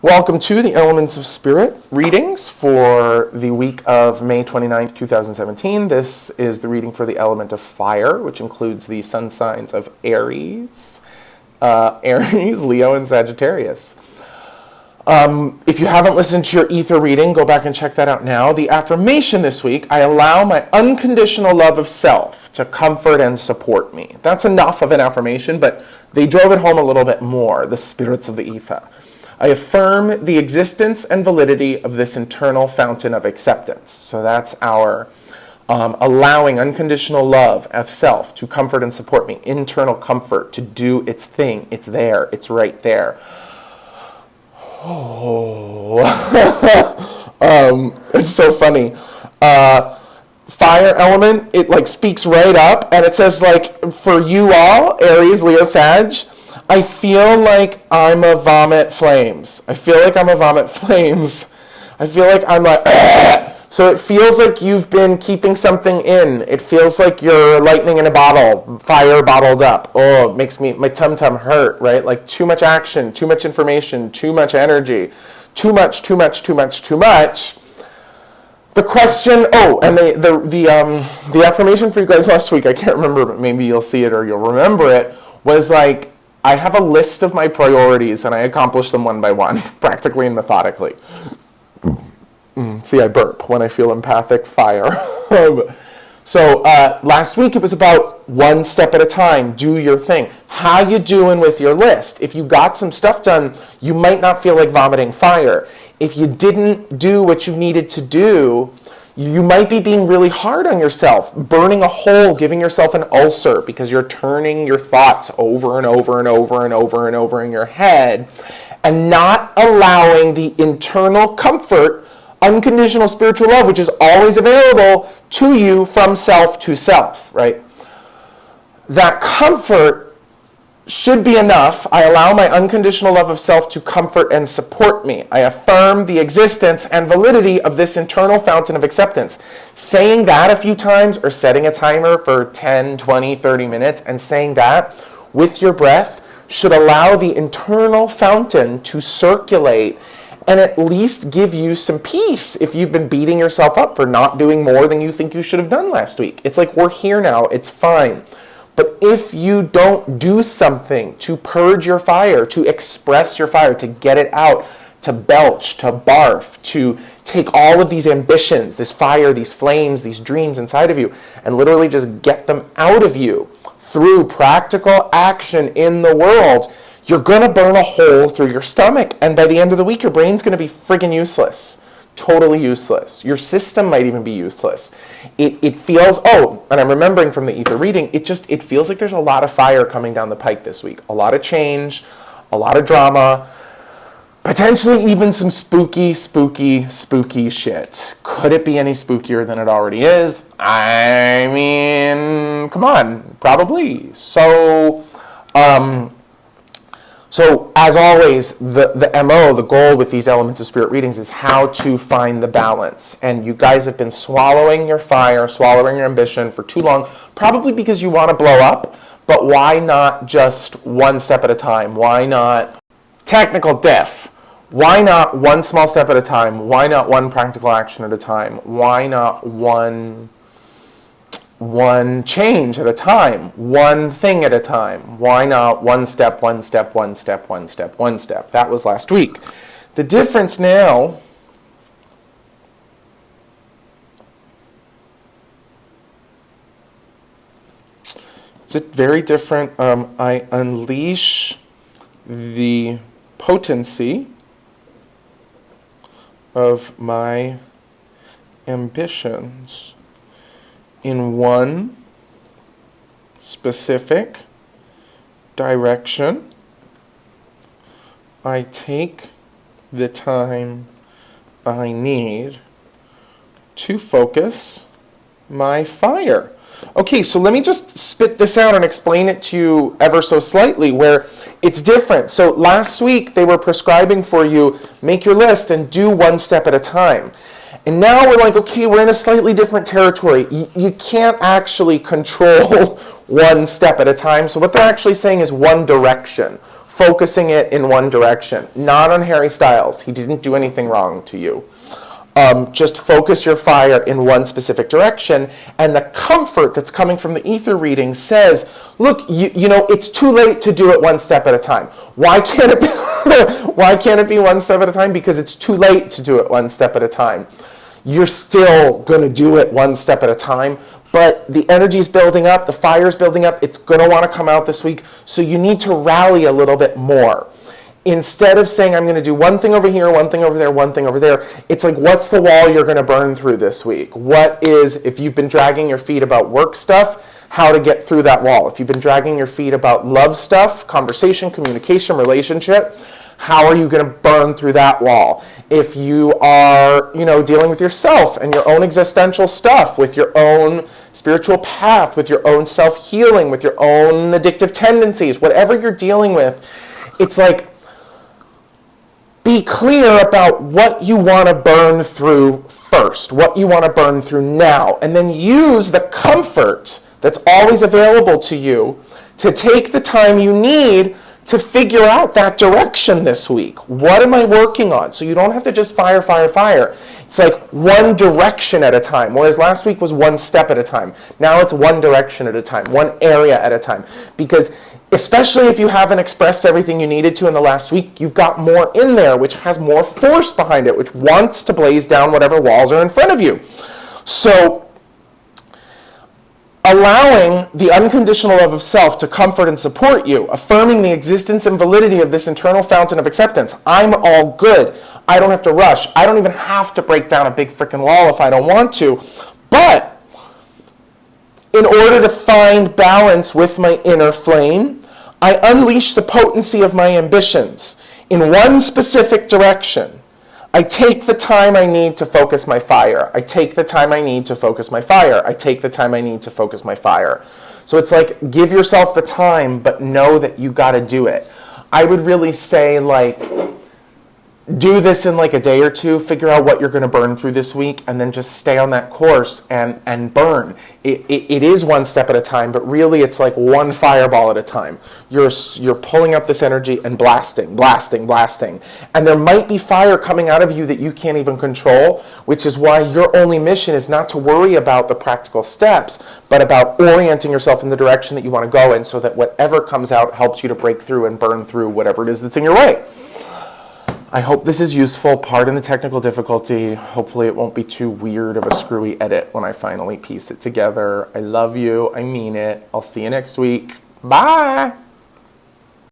Welcome to the Elements of Spirit readings for the week of May 29th, 2017. This is the reading for the element of fire, which includes the sun signs of Aries, Leo, and Sagittarius. If you haven't listened to your ether reading, go back and check that out now. The affirmation this week: I allow my unconditional love of self to comfort and support me. That's enough of an affirmation, but they drove it home a little bit more, the spirits of the ether. I affirm the existence and validity of this internal fountain of acceptance. So that's our allowing unconditional love of self to comfort and support me. Internal comfort to do its thing. It's there. It's right there. Oh, it's so funny. Fire element, it like speaks right up, and it says like, for you all, Aries, Leo, Sag, I feel like I'm a vomit flames. I feel like I'm like, so it feels like you've been keeping something in. It feels like you're lightning in a bottle, fire bottled up. Oh, it makes my tum-tum hurt, right? Like too much action, too much information, too much energy, too much. The question, and the affirmation for you guys last week, I can't remember, but maybe you'll see it or you'll remember it, was like, I have a list of my priorities and I accomplish them one by one, practically and methodically. See, I burp when I feel empathic fire. So last week it was about one step at a time, do your thing. How you doing with your list? If you got some stuff done, you might not feel like vomiting fire. If you didn't do what you needed to do, you might be being really hard on yourself, burning a hole, giving yourself an ulcer because you're turning your thoughts over and over and over and over and over in your head and not allowing the internal comfort, unconditional spiritual love, which is always available to you from self to self, right? That comfort should be enough. I allow my unconditional love of self to comfort and support me. I affirm the existence and validity of this internal fountain of acceptance. Saying that a few times or setting a timer for 10, 20, 30 minutes and saying that with your breath should allow the internal fountain to circulate and at least give you some peace if you've been beating yourself up for not doing more than you think you should have done last week. It's like, we're here now, it's fine. But if you don't do something to purge your fire, to express your fire, to get it out, to belch, to barf, to take all of these ambitions, this fire, these flames, these dreams inside of you, and literally just get them out of you through practical action in the world, you're going to burn a hole through your stomach. And by the end of the week, your brain's going to be friggin' useless. Totally useless. Your system might even be useless. It feels, and I'm remembering from the ether reading, it feels like there's a lot of fire coming down the pike this week. A lot of change, a lot of drama, potentially even some spooky shit. Could it be any spookier than it already is? I mean, come on, probably. So as always, the MO, the goal with these Elements of Spirit readings is how to find the balance. And you guys have been swallowing your fire, swallowing your ambition for too long, probably because you want to blow up, but why not just one step at a time? Why not technical diff? Why not one small step at a time? Why not one practical action at a time? Why not one change at a time, one thing at a time? Why not one step? That was last week. The difference now is very different. I unleash the potency of my ambitions in one specific direction. I take the time I need to focus my fire. Okay, so let me just spit this out and explain it to you ever so slightly where it's different. So last week they were prescribing for you, make your list and do one step at a time. And now we're like, okay, we're in a slightly different territory. You can't actually control one step at a time. So what they're actually saying is one direction. focusing it in one direction. Not on Harry Styles. He didn't do anything wrong to you. Just focus your fire in one specific direction, and the comfort that's coming from the ether reading says, look, you know, it's too late to do it one step at a time. Why can't it be, why can't it be one step at a time? Because it's too late to do it one step at a time. You're still going to do it one step at a time, but the energy's building up, the fire's building up, it's going to want to come out this week, so you need to rally a little bit more. Instead of saying, I'm going to do one thing over here, one thing over there, one thing over there, it's like, what's the wall you're going to burn through this week? What is, if you've been dragging your feet about work stuff, how to get through that wall? If you've been dragging your feet about love stuff, conversation, communication, relationship, how are you going to burn through that wall? If you are, you know, dealing with yourself and your own existential stuff, with your own spiritual path, with your own self-healing, with your own addictive tendencies, whatever you're dealing with, it's like, be clear about what you want to burn through first, what you want to burn through now, and then use the comfort that's always available to you to take the time you need to figure out that direction this week. What am I working on? So you don't have to just fire, fire, fire. It's like one direction at a time, whereas last week was one step at a time. Now it's one direction at a time, one area at a time. Because especially if you haven't expressed everything you needed to in the last week, you've got more in there, which has more force behind it, which wants to blaze down whatever walls are in front of you. So allowing the unconditional love of self to comfort and support you, affirming the existence and validity of this internal fountain of acceptance. I'm all good. I don't have to rush. I don't even have to break down a big freaking wall if I don't want to. But in order to find balance with my inner flame, I unleash the potency of my ambitions in one specific direction. I take the time I need to focus my fire. I take the time I need to focus my fire. I take the time I need to focus my fire. So it's like, give yourself the time, but know that you got to do it. I would really say, like, do this in like a day or two, figure out what you're going to burn through this week, and then just stay on that course and burn. It is one step at a time, but really it's like one fireball at a time. You're pulling up this energy and blasting, blasting, blasting. And there might be fire coming out of you that you can't even control, which is why your only mission is not to worry about the practical steps, but about orienting yourself in the direction that you want to go in, so that whatever comes out helps you to break through and burn through whatever it is that's in your way. I hope this is useful. Pardon the technical difficulty. Hopefully it won't be too weird of a screwy edit when I finally piece it together. I love you. I mean it. I'll see you next week. Bye.